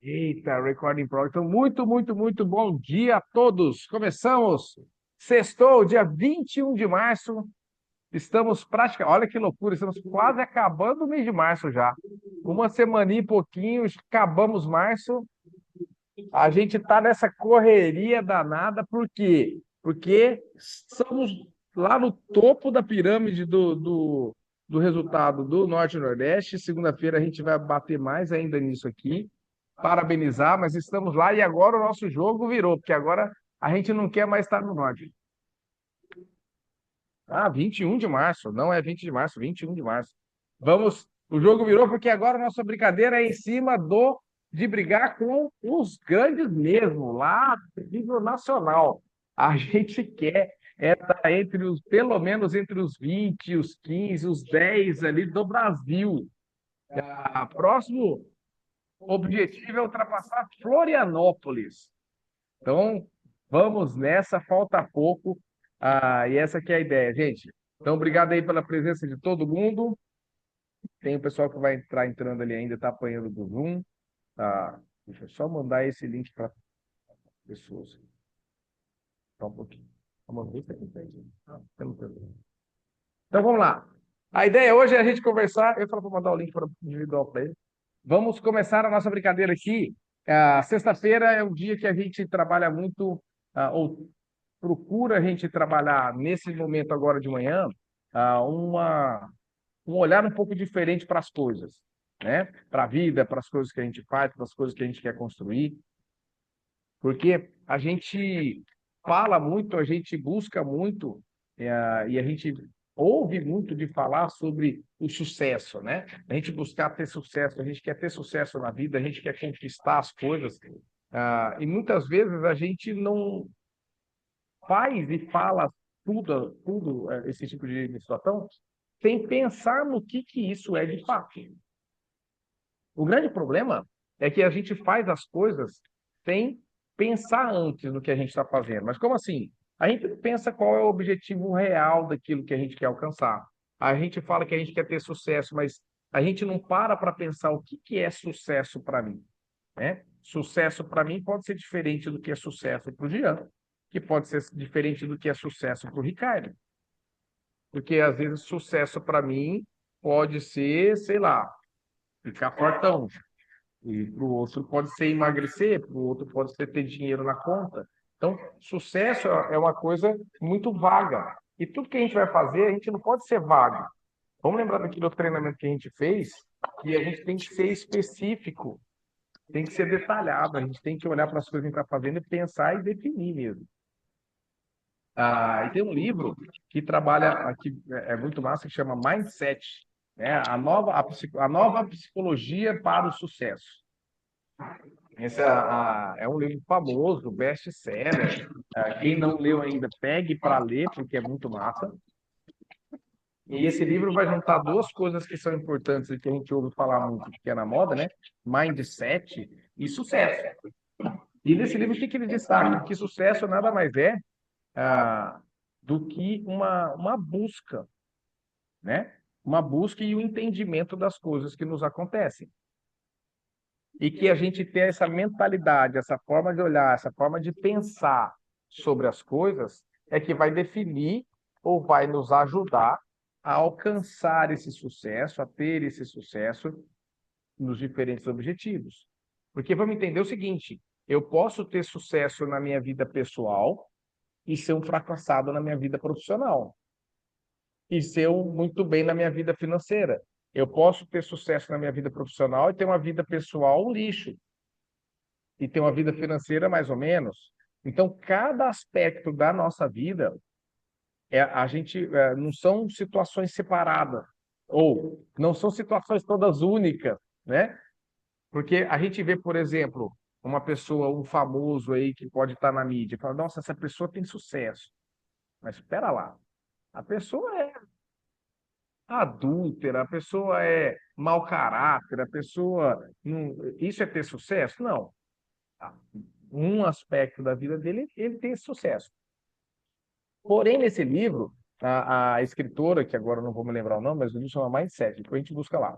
Eita, Recording Pro. Então, muito bom dia a todos. Começamos. Sextou, dia 21 de março. Estamos praticamente. Olha que loucura, estamos quase acabando o mês de março já. Uma semaninha e pouquinho, acabamos março. A gente está nessa correria danada, por quê? Porque estamos lá no topo da pirâmide do resultado do Norte e Nordeste. Segunda-feira a gente vai bater mais ainda nisso aqui. Parabenizar, mas estamos lá e agora o nosso jogo virou, porque agora a gente não quer mais estar no Norte. Ah, 21 de março, não é 20 de março, 21 de março. Vamos, o jogo virou porque agora a nossa brincadeira é em cima de brigar com os grandes mesmo, lá no nível nacional. A gente quer estar entre os, pelo menos entre os 20, os 15, os 10 ali do Brasil. Próximo objetivo é ultrapassar Florianópolis. Então, vamos nessa, falta pouco. E essa que é a ideia, gente. Então, obrigado aí pela presença de todo mundo. Tem o pessoal que vai entrar entrando ali ainda, está apanhando do Zoom. Deixa eu só mandar esse link para pessoas. Só um pouquinho. Vamos ver se aqui tem. Então, vamos lá. A ideia hoje é a gente conversar. Eu falo para mandar o link para individual para ele. Vamos começar a nossa brincadeira aqui. Sexta-feira é um dia que a gente trabalha muito, ou procura a gente trabalhar nesse momento agora de manhã, um olhar um pouco diferente para as coisas, né? Para a vida, para as coisas que a gente faz, para as coisas que a gente quer construir. Porque a gente fala muito, a gente busca muito, e a gente ouve muito de falar sobre o sucesso, né? A gente buscar ter sucesso, a gente quer ter sucesso na vida, a gente quer conquistar as coisas, e muitas vezes a gente não faz e fala tudo esse tipo de situação sem pensar no que isso é de fato. O grande problema é que a gente faz as coisas sem pensar antes no que a gente está fazendo. Mas como assim? A gente pensa qual é o objetivo real daquilo que a gente quer alcançar. A gente fala que a gente quer ter sucesso, mas a gente não para pensar o que é sucesso para mim, né? Sucesso para mim pode ser diferente do que é sucesso para o Jean, que pode ser diferente do que é sucesso para o Ricardo. Porque às vezes sucesso para mim pode ser, sei lá, ficar fortão. E para o outro pode ser emagrecer, para o outro pode ser ter dinheiro na conta. Então, sucesso é uma coisa muito vaga. E tudo que a gente vai fazer, a gente não pode ser vago. Vamos lembrar daquele treinamento que a gente fez, que a gente tem que ser específico, tem que ser detalhado, a gente tem que olhar para as coisas que a gente está fazendo e pensar e definir mesmo. E tem um livro que trabalha aqui, é muito massa, que chama Mindset, né? A nova psicologia para o sucesso. Esse é um livro famoso, best-seller. Quem não leu ainda, pegue para ler, porque é muito massa. E esse livro vai juntar duas coisas que são importantes e que a gente ouve falar muito, que é na moda, né? Mindset e sucesso. E nesse livro, o que ele destaca? Que sucesso nada mais é do que uma busca, né? Uma busca e o entendimento das coisas que nos acontecem. E que a gente tenha essa mentalidade, essa forma de olhar, essa forma de pensar sobre as coisas, é que vai definir ou vai nos ajudar a alcançar esse sucesso, a ter esse sucesso nos diferentes objetivos. Porque vamos entender o seguinte: eu posso ter sucesso na minha vida pessoal e ser um fracassado na minha vida profissional, e ser muito bem na minha vida financeira. Eu posso ter sucesso na minha vida profissional e ter uma vida pessoal um lixo, e ter uma vida financeira mais ou menos. Então, cada aspecto da nossa vida, a gente não são situações separadas, ou não são situações todas únicas, né? Porque a gente vê, por exemplo, uma pessoa, um famoso aí que pode estar na mídia, e fala, nossa, essa pessoa tem sucesso. Mas espera lá, a pessoa é adúltera, a pessoa é mau caráter, a pessoa... Isso é ter sucesso? Não. Um aspecto da vida dele, ele tem esse sucesso. Porém, nesse livro, a escritora, que agora eu não vou me lembrar o nome, mas o livro chama Mindset, depois a gente busca lá.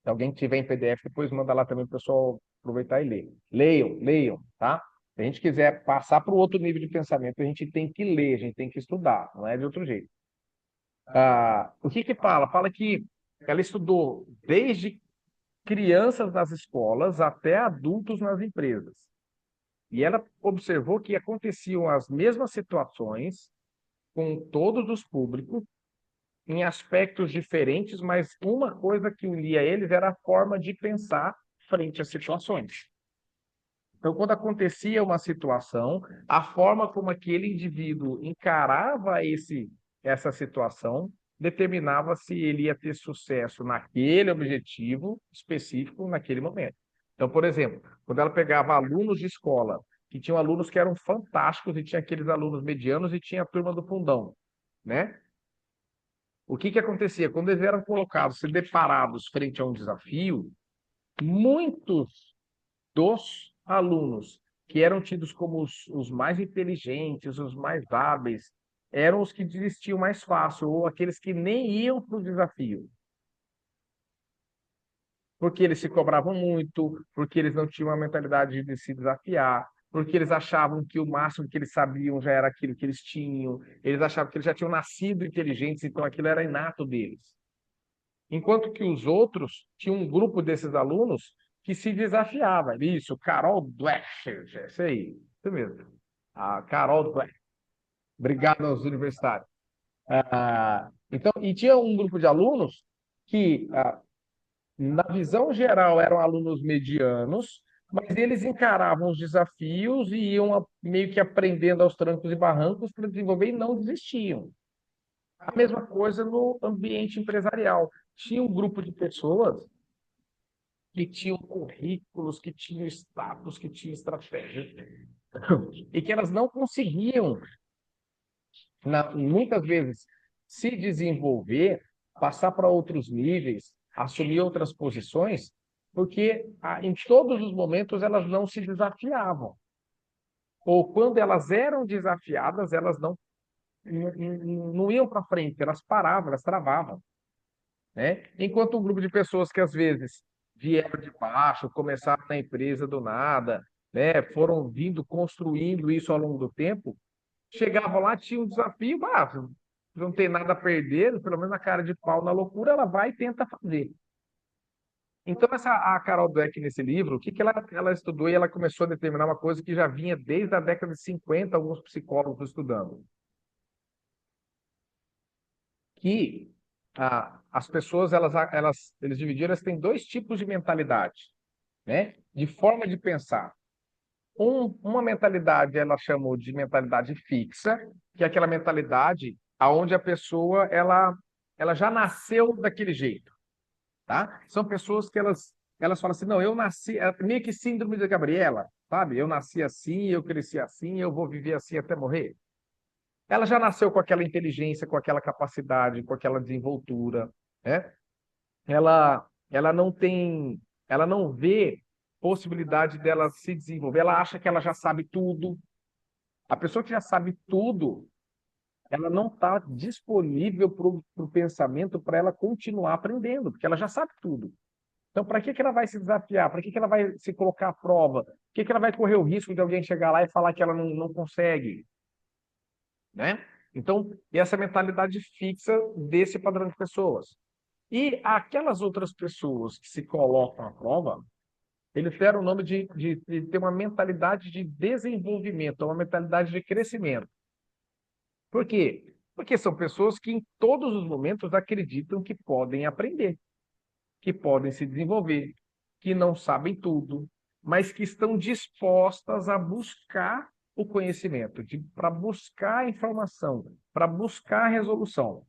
Se alguém tiver em PDF, depois manda lá também para o pessoal aproveitar e ler. Leiam, leiam, tá? Se a gente quiser passar para o outro nível de pensamento, a gente tem que ler, a gente tem que estudar, não é de outro jeito. O que que fala? Fala que ela estudou desde crianças nas escolas até adultos nas empresas. E ela observou que aconteciam as mesmas situações com todos os públicos, em aspectos diferentes, mas uma coisa que unia eles era a forma de pensar frente às situações. Então, quando acontecia uma situação, a forma como aquele indivíduo encarava essa situação determinava se ele ia ter sucesso naquele objetivo específico naquele momento. Então, por exemplo, quando ela pegava alunos de escola, que tinham alunos que eram fantásticos, e tinha aqueles alunos medianos e tinha a turma do fundão, né? O que que acontecia? Quando eles eram colocados, se deparados frente a um desafio, muitos dos alunos que eram tidos como os mais inteligentes, os mais hábeis, eram os que desistiam mais fácil, ou aqueles que nem iam para o desafio, porque eles se cobravam muito, porque eles não tinham a mentalidade de se desafiar, porque eles achavam que o máximo que eles sabiam já era aquilo que eles tinham, eles achavam que eles já tinham nascido inteligentes, então aquilo era inato deles. Enquanto que os outros tinham um grupo desses alunos que se desafiava. Isso, Carol Dweck, isso mesmo. A Carol Dweck. Obrigado aos universitários. Então, e tinha um grupo de alunos que, na visão geral, eram alunos medianos, mas eles encaravam os desafios e iam meio que aprendendo aos trancos e barrancos para desenvolver e não desistiam. A mesma coisa no ambiente empresarial. Tinha um grupo de pessoas que tinham currículos, que tinham status, que tinham estratégia, e que elas não conseguiam, muitas vezes, se desenvolver, passar para outros níveis, assumir outras posições, porque em todos os momentos elas não se desafiavam. Ou quando elas eram desafiadas, elas não iam para frente, elas paravam, elas travavam, né? Enquanto um grupo de pessoas que às vezes vieram de baixo, começaram na empresa do nada, né? Foram vindo construindo isso ao longo do tempo, chegavam lá, tinha um desafio, não tem nada a perder, pelo menos na cara de pau, na loucura, ela vai e tenta fazer. Então, a Carol Dweck, nesse livro, o que que ela estudou e ela começou a determinar uma coisa que já vinha desde a década de 50, alguns psicólogos estudando, que as pessoas, eles dividiram, elas têm dois tipos de mentalidade, né? De forma de pensar. Uma mentalidade ela chamou de mentalidade fixa, que é aquela mentalidade aonde a pessoa ela já nasceu daquele jeito, tá? São pessoas que elas falam assim, não, eu nasci, meio que síndrome de Gabriela, sabe? Eu nasci assim, eu cresci assim, eu vou viver assim até morrer. Ela já nasceu com aquela inteligência, com aquela capacidade, com aquela desenvoltura, né? Ela não tem, ela não vê possibilidade dela se desenvolver. Ela acha que ela já sabe tudo. A pessoa que já sabe tudo, ela não está disponível para o pensamento para ela continuar aprendendo, porque ela já sabe tudo. Então, para que que ela vai se desafiar? Para que que ela vai se colocar à prova? Por que que ela vai correr o risco de alguém chegar lá e falar que ela não consegue, né? Então, essa mentalidade fixa desse padrão de pessoas. E aquelas outras pessoas que se colocam à prova, eles deram o nome de ter uma mentalidade de desenvolvimento, uma mentalidade de crescimento. Por quê? Porque são pessoas que em todos os momentos acreditam que podem aprender, que podem se desenvolver, que não sabem tudo, mas que estão dispostas a buscar o conhecimento, para buscar a informação, para buscar a resolução,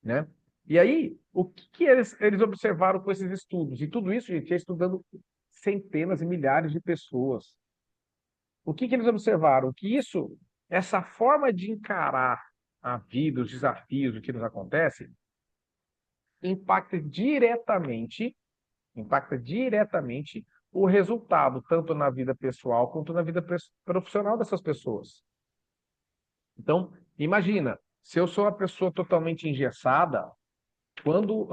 né? E aí, o que que eles observaram com esses estudos? E tudo isso, gente, é estudando centenas e milhares de pessoas. O que que eles observaram? Que essa forma de encarar a vida, os desafios, o que nos acontece, impacta diretamente, impacta diretamente o resultado, tanto na vida pessoal quanto na vida profissional dessas pessoas. Então, imagina, se eu sou uma pessoa totalmente engessada, quando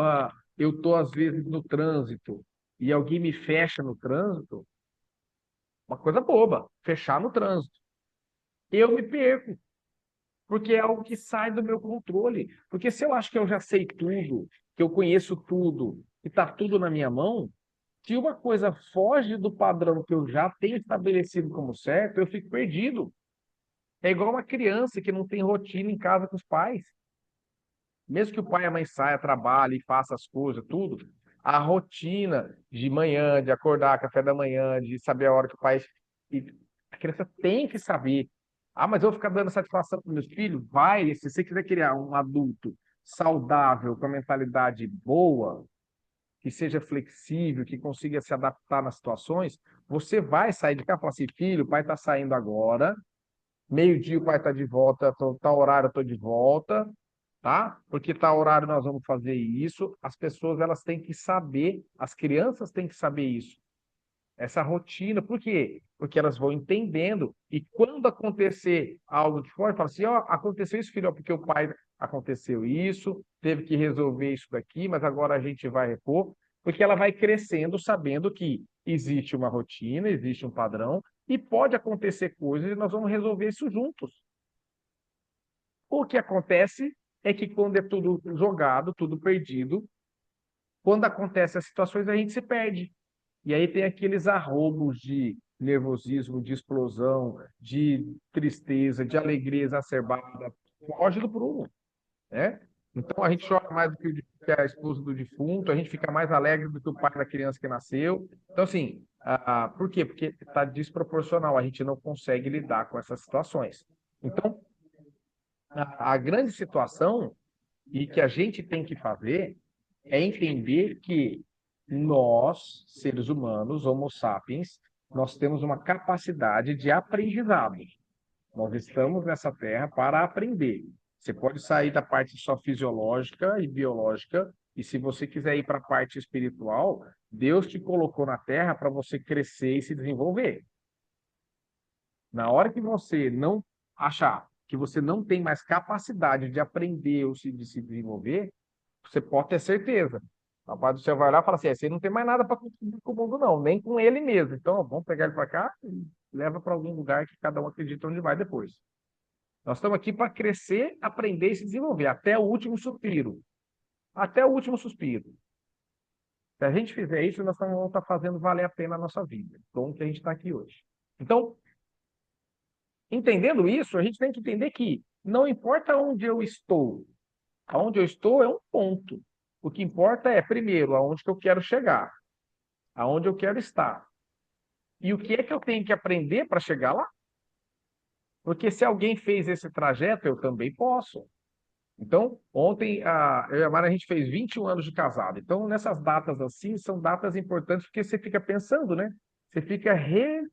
eu estou, às vezes, no trânsito e alguém me fecha no trânsito, uma coisa boba, fechar no trânsito. Eu me perco, porque é algo que sai do meu controle. Porque se eu acho que eu já sei tudo, que eu conheço tudo, que está tudo na minha mão, se uma coisa foge do padrão que eu já tenho estabelecido como certo, eu fico perdido. É igual uma criança que não tem rotina em casa com os pais. Mesmo que o pai e a mãe saia, trabalhe e faça as coisas, tudo, a rotina de manhã, de acordar, café da manhã, de saber a hora que o pai. E a criança tem que saber. Ah, mas eu vou ficar dando satisfação para meus filhos? Vai, se você quiser criar um adulto saudável, com a mentalidade boa, que seja flexível, que consiga se adaptar nas situações, você vai sair de casa e falar assim, filho, o pai está saindo agora, meio-dia o pai está de volta, tal horário eu estou de volta, tá? Porque tal horário nós vamos fazer isso. As pessoas elas têm que saber, as crianças têm que saber isso. Essa rotina, por quê? Porque elas vão entendendo e quando acontecer algo que for, fala assim, ó, aconteceu isso, filho, ó, porque o pai aconteceu isso, teve que resolver isso daqui, mas agora a gente vai repor, porque ela vai crescendo sabendo que existe uma rotina, existe um padrão e pode acontecer coisas e nós vamos resolver isso juntos. O que acontece é que quando é tudo jogado, tudo perdido, quando acontecem as situações, a gente se perde. E aí tem aqueles arroubos de nervosismo, de explosão, de tristeza, de alegria exacerbada. Foge do prumo, né? Então a gente chora mais do que, que a esposa do defunto, a gente fica mais alegre do que o pai da criança que nasceu. Então, assim, por quê? Porque está desproporcional, a gente não consegue lidar com essas situações. Então, a grande situação e que a gente tem que fazer é entender que nós, seres humanos, Homo sapiens, nós temos uma capacidade de aprendizado. Nós estamos nessa terra para aprender. Você pode sair da parte só fisiológica e biológica, e se você quiser ir para a parte espiritual, Deus te colocou na terra para você crescer e se desenvolver. Na hora que você não achar que você não tem mais capacidade de aprender ou de se desenvolver, você pode ter certeza. O Papai do Céu vai lá e fala assim: você não tem mais nada para contribuir com o mundo, não, nem com ele mesmo. Então, vamos pegar ele para cá e leva para algum lugar que cada um acredita onde vai depois. Nós estamos aqui para crescer, aprender e se desenvolver, até o último suspiro. Até o último suspiro. Se a gente fizer isso, nós vamos estar fazendo valer a pena a nossa vida, como que a gente está aqui hoje. Então, entendendo isso, a gente tem que entender que não importa onde eu estou, aonde eu estou é um ponto. O que importa é, primeiro, aonde que eu quero chegar, aonde eu quero estar. E o que é que eu tenho que aprender para chegar lá? Porque se alguém fez esse trajeto, eu também posso. Então, ontem, eu e a Mara, a gente fez 21 anos de casado. Então, nessas datas assim, são datas importantes porque você fica pensando, né? Você fica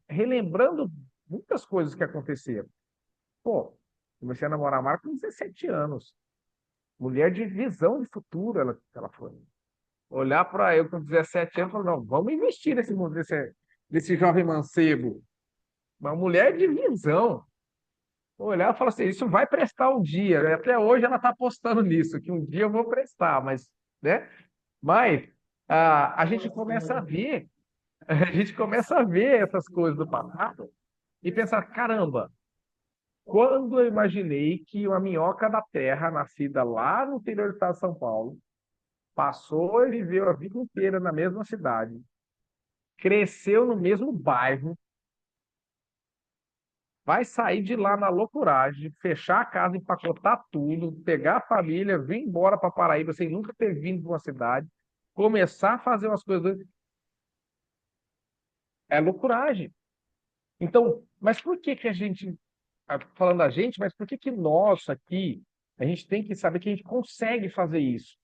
relembrando muitas coisas que aconteceram. Pô, comecei a namorar a Mara com 17 anos. Mulher de visão de futuro, ela foi. Olhar para eu com 17 anos e falar, não, vamos investir nesse mundo, desse jovem mancebo. Uma mulher de visão. Olhar e falar assim, isso vai prestar um dia. Até hoje ela está apostando nisso, que um dia eu vou prestar, mas, né? Mas a gente começa a ver, a gente começa a ver essas coisas do passado e pensar, caramba, quando eu imaginei que uma minhoca da terra, nascida lá no interior do estado de São Paulo, passou e viveu a vida inteira na mesma cidade, cresceu no mesmo bairro, vai sair de lá na loucuragem, fechar a casa, empacotar tudo, pegar a família, vir embora para Paraíba sem nunca ter vindo para uma cidade, começar a fazer umas coisas. É loucuragem. Então, mas por que que a gente, falando a gente, mas por que que nós aqui, a gente tem que saber que a gente consegue fazer isso?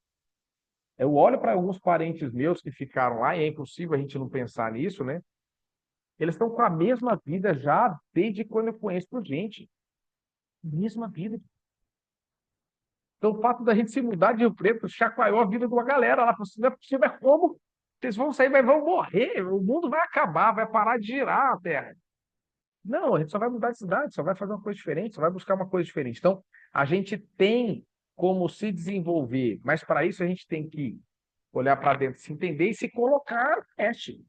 Eu olho para alguns parentes meus que ficaram lá, e é impossível a gente não pensar nisso, né? Eles estão com a mesma vida já desde quando eu conheço por gente. Mesma vida. Então, o fato da gente se mudar de Rio Preto chacoalhou a vida de uma galera lá. Falou assim, não é possível, é como? Vocês vão sair, mas vão morrer, o mundo vai acabar, vai parar de girar a Terra. Não, a gente só vai mudar de cidade, só vai fazer uma coisa diferente, só vai buscar uma coisa diferente. Então, a gente tem como se desenvolver, mas para isso a gente tem que olhar para dentro, se entender e se colocar no teste.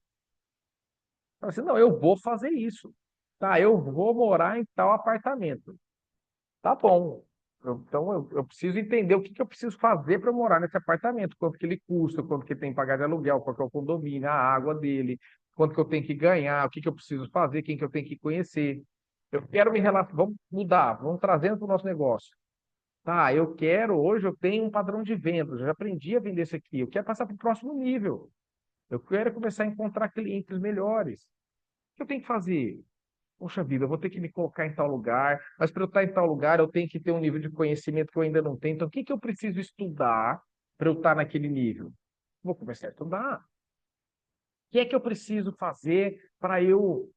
Fala assim, não, eu vou fazer isso. Tá, eu vou morar em tal apartamento. Tá bom. Então eu preciso entender o que que eu preciso fazer para morar nesse apartamento, quanto que ele custa, quanto que tem que pagar de aluguel, qual que é o condomínio, a água dele, quanto que eu tenho que ganhar, o que que eu preciso fazer, quem que eu tenho que conhecer. Eu quero me relacionar, vamos mudar, vamos trazendo para o nosso negócio. Tá, eu quero, hoje eu tenho um padrão de vendas, eu já aprendi a vender isso aqui, eu quero passar para o próximo nível. Eu quero começar a encontrar clientes melhores. O que eu tenho que fazer? Poxa vida, eu vou ter que me colocar em tal lugar, mas para eu estar em tal lugar, eu tenho que ter um nível de conhecimento que eu ainda não tenho. Então, o que que eu preciso estudar para eu estar naquele nível? Vou começar a estudar. O que é que eu preciso fazer para eu,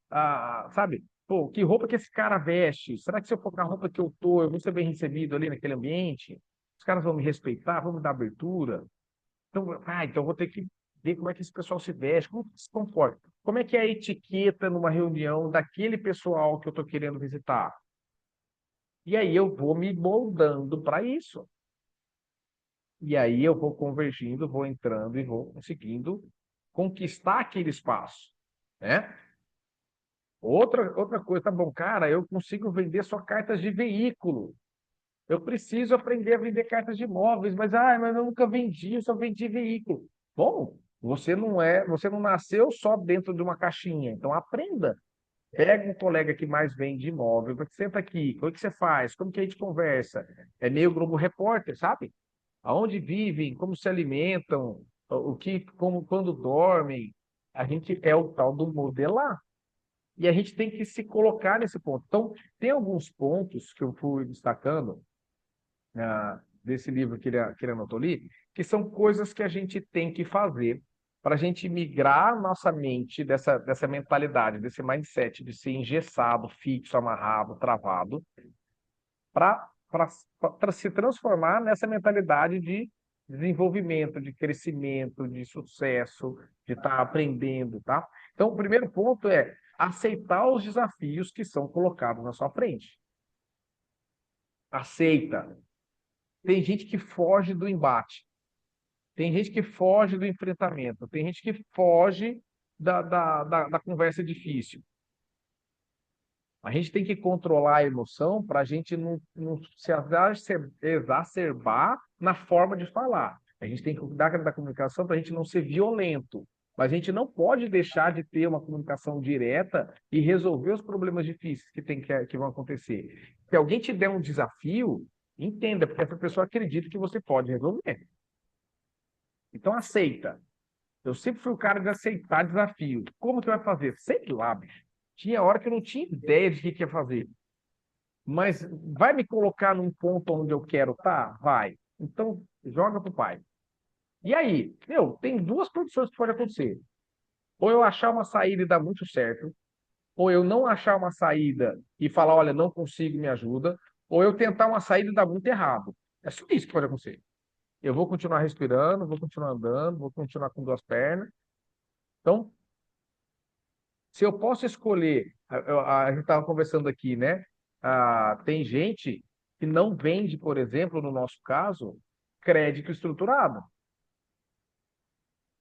sabe? Pô, que roupa que esse cara veste? Será que se eu for com a roupa que eu tô, eu vou ser bem recebido ali naquele ambiente? Os caras vão me respeitar, vão me dar abertura? Então eu vou ter que ver como é que esse pessoal se veste, como que se comporta. Como é que é a etiqueta numa reunião daquele pessoal que eu estou querendo visitar? E aí eu vou me moldando para isso. E aí eu vou convergindo, vou entrando e vou conseguindo conquistar aquele espaço, né? Outra coisa, tá bom, cara, eu consigo vender só cartas de veículo. Eu preciso aprender a vender cartas de imóveis, mas eu nunca vendi, eu só vendi veículo. Bom, você não nasceu só dentro de uma caixinha, então aprenda. Pega um colega que mais vende imóvel, senta aqui, o que você faz? Como que a gente conversa? É meio Globo Repórter, sabe? Aonde vivem, como se alimentam, quando dormem. A gente é o tal do modelar. E a gente tem que se colocar nesse ponto. Então, tem alguns pontos que eu fui destacando desse livro que ele anotou ali, que são coisas que a gente tem que fazer para a gente migrar nossa mente dessa mentalidade, desse mindset de ser engessado, fixo, amarrado, travado, para se transformar nessa mentalidade de desenvolvimento, de crescimento, de sucesso, de estar aprendendo, tá? Então, o primeiro ponto é aceitar os desafios que são colocados na sua frente. Aceita. Tem gente que foge do embate. Tem gente que foge do enfrentamento. Tem gente que foge da conversa difícil. A gente tem que controlar a emoção para a gente não se exacerbar na forma de falar. A gente tem que cuidar da comunicação para a gente não ser violento. Mas a gente não pode deixar de ter uma comunicação direta e resolver os problemas difíceis que vão acontecer. Se alguém te der um desafio, entenda, porque essa pessoa acredita que você pode resolver. Então aceita. Eu sempre fui o cara de aceitar desafio. Como que vai fazer? Sei lá, bicho. Tinha hora que eu não tinha ideia de que ia fazer. Mas vai me colocar num ponto onde eu quero estar? Vai. Então, joga pro pai. E aí? Meu, tem duas condições que podem acontecer. Ou eu achar uma saída e dar muito certo, ou eu não achar uma saída e falar, olha, não consigo, me ajuda, ou eu tentar uma saída e dar muito errado. É só isso que pode acontecer. Eu vou continuar respirando, vou continuar andando, vou continuar com duas pernas. Então, se eu posso escolher, a gente estava conversando aqui, né? Tem gente que não vende, por exemplo, no nosso caso, crédito estruturado.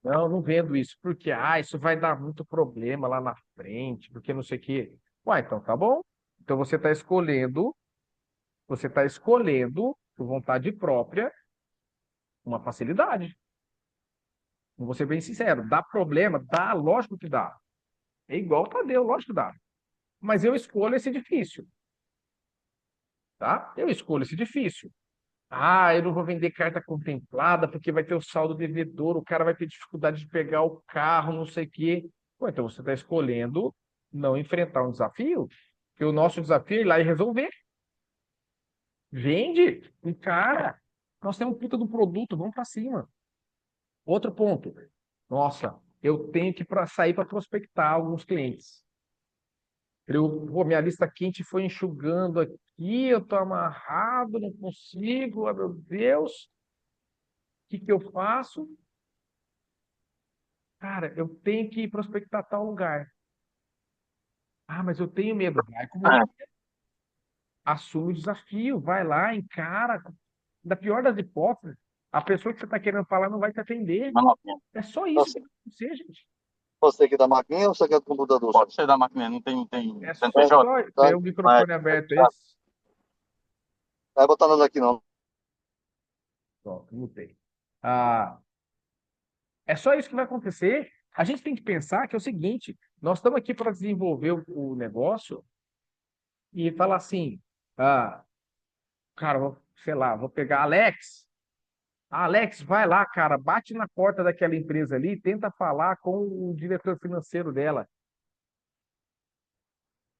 Não, não vendo isso, porque isso vai dar muito problema lá na frente, porque não sei o quê. Uai, então tá bom. Então você está escolhendo, por vontade própria, uma facilidade. Vou ser bem sincero, dá problema? Dá, lógico que dá. É igual o Tadeu, lógico que dá. Mas eu escolho esse difícil, tá? Eu escolho esse difícil. Eu não vou vender carta contemplada porque vai ter o saldo devedor, o cara vai ter dificuldade de pegar o carro, não sei o quê. Pô, então você está escolhendo não enfrentar um desafio, que o nosso desafio é ir lá e resolver. Vende, cara. Nós temos um puta do produto, vamos para cima. Outro ponto. Nossa, eu tenho que sair para prospectar alguns clientes. Minha lista quente foi enxugando aqui, eu tô amarrado, não consigo, meu Deus. Que eu faço? Cara, eu tenho que prospectar tal lugar. Mas eu tenho medo. Vai com medo. Assume o desafio, vai lá, encara. Da pior das hipóteses, A pessoa que você está querendo falar não vai te atender. Uma maquininha. É só isso que vai acontecer, gente. Você que é da maquininha ou você que é do computador? Pode ser da maquininha, não tem É CNPJ? só Tá? ter o microfone aberto, esse. Não vai botar nada aqui, não. Pronto, mutei. Ah, é só isso que vai acontecer. A gente tem que pensar que é o seguinte: nós estamos aqui para desenvolver o negócio e falar assim, cara, sei lá, vou pegar Alex. Alex, vai lá, cara, bate na porta daquela empresa ali, tenta falar com o diretor financeiro dela.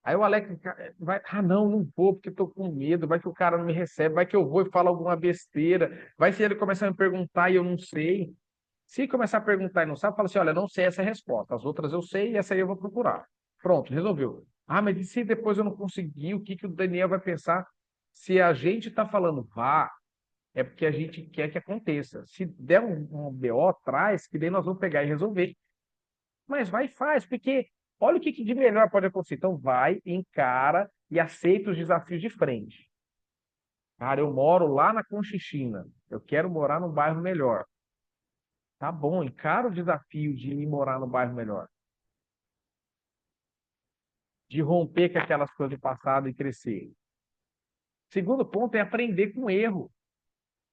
Aí o Alex vai, não, não vou, porque estou com medo, vai que o cara não me recebe, vai que eu vou e falo alguma besteira, vai se ele começar a me perguntar e eu não sei. Se começar a perguntar e não sabe, fala assim, olha, não sei essa resposta, as outras eu sei e essa aí eu vou procurar. Pronto, resolveu. Mas e se depois eu não conseguir, o que que o Daniel vai pensar? Se a gente está falando vá, é porque a gente quer que aconteça. Se der um BO, traz, que daí nós vamos pegar e resolver. Mas vai e faz, porque olha o que de melhor pode acontecer. Então vai, encara e aceita os desafios de frente. Cara, eu moro lá na Conchichina. Eu quero morar num bairro melhor. Tá bom, encara o desafio de ir morar num bairro melhor. De romper com aquelas coisas do passado e crescer. Segundo ponto é aprender com erro.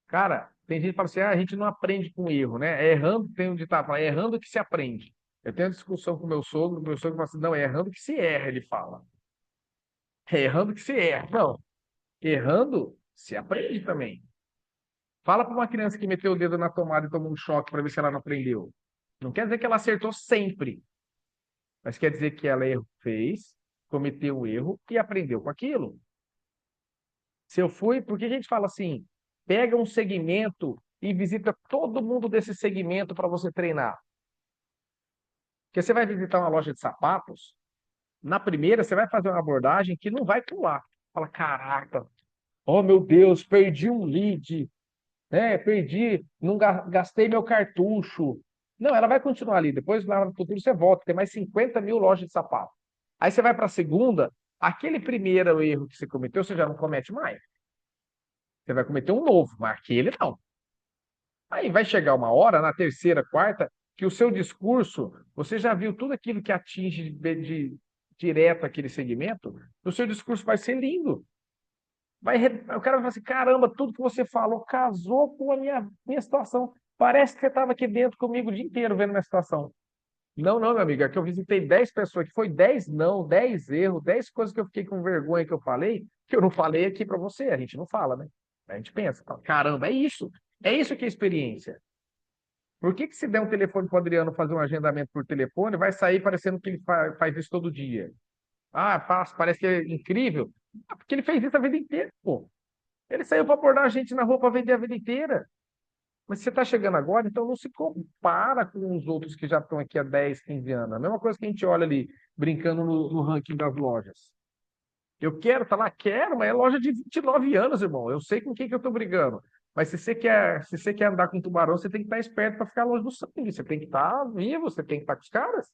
Cara, tem gente que fala assim, a gente não aprende com erro, né? É errando, tem um ditado, é errando que se aprende. Eu tenho uma discussão com o meu sogro fala assim, não, é errando que se erra, ele fala. É errando que se erra. Não, errando se aprende também. Fala para uma criança que meteu o dedo na tomada e tomou um choque para ver se ela não aprendeu. Não quer dizer que ela acertou sempre, mas quer dizer que ela fez, cometeu o erro e aprendeu com aquilo. Se eu fui, por que a gente fala assim? Pega um segmento e visita todo mundo desse segmento para você treinar. Porque você vai visitar uma loja de sapatos, na primeira você vai fazer uma abordagem que não vai pular. Fala, caraca, oh meu Deus, perdi um lead, né? Perdi, não gastei meu cartucho. Não, ela vai continuar ali. Depois, lá no futuro, você volta, tem mais 50 mil lojas de sapato. Aí você vai para a segunda, aquele primeiro erro que você cometeu, você já não comete mais. Você vai cometer um novo, mas aquele não. Aí vai chegar uma hora, na terceira, quarta, que o seu discurso, você já viu tudo aquilo que atinge direto aquele segmento, o seu discurso vai ser lindo. O cara vai falar assim, caramba, tudo que você falou casou com a minha situação. Parece que você estava aqui dentro comigo o dia inteiro vendo minha situação. Não, não, meu amigo, é que eu visitei 10 pessoas, que foi 10 não, 10 erros, 10 coisas que eu fiquei com vergonha que eu falei, que eu não falei aqui para você. A gente não fala, né? A gente pensa, fala, caramba, é isso. É isso que é experiência. Por que que se der um telefone para o Adriano fazer um agendamento por telefone, vai sair parecendo que ele faz isso todo dia? Faz, parece que é incrível. Porque ele fez isso a vida inteira, pô. Ele saiu para abordar a gente na rua para vender a vida inteira. Mas você está chegando agora, então não se compara com os outros que já estão aqui há 10, 15 anos. A mesma coisa que a gente olha ali, brincando no ranking das lojas. Eu quero estar lá, quero, mas é loja de 29 anos, irmão. Eu sei com quem que eu estou brigando. Mas se você quer andar com tubarão, você tem que estar esperto para ficar longe do sangue. Você tem que estar vivo, você tem que estar com os caras.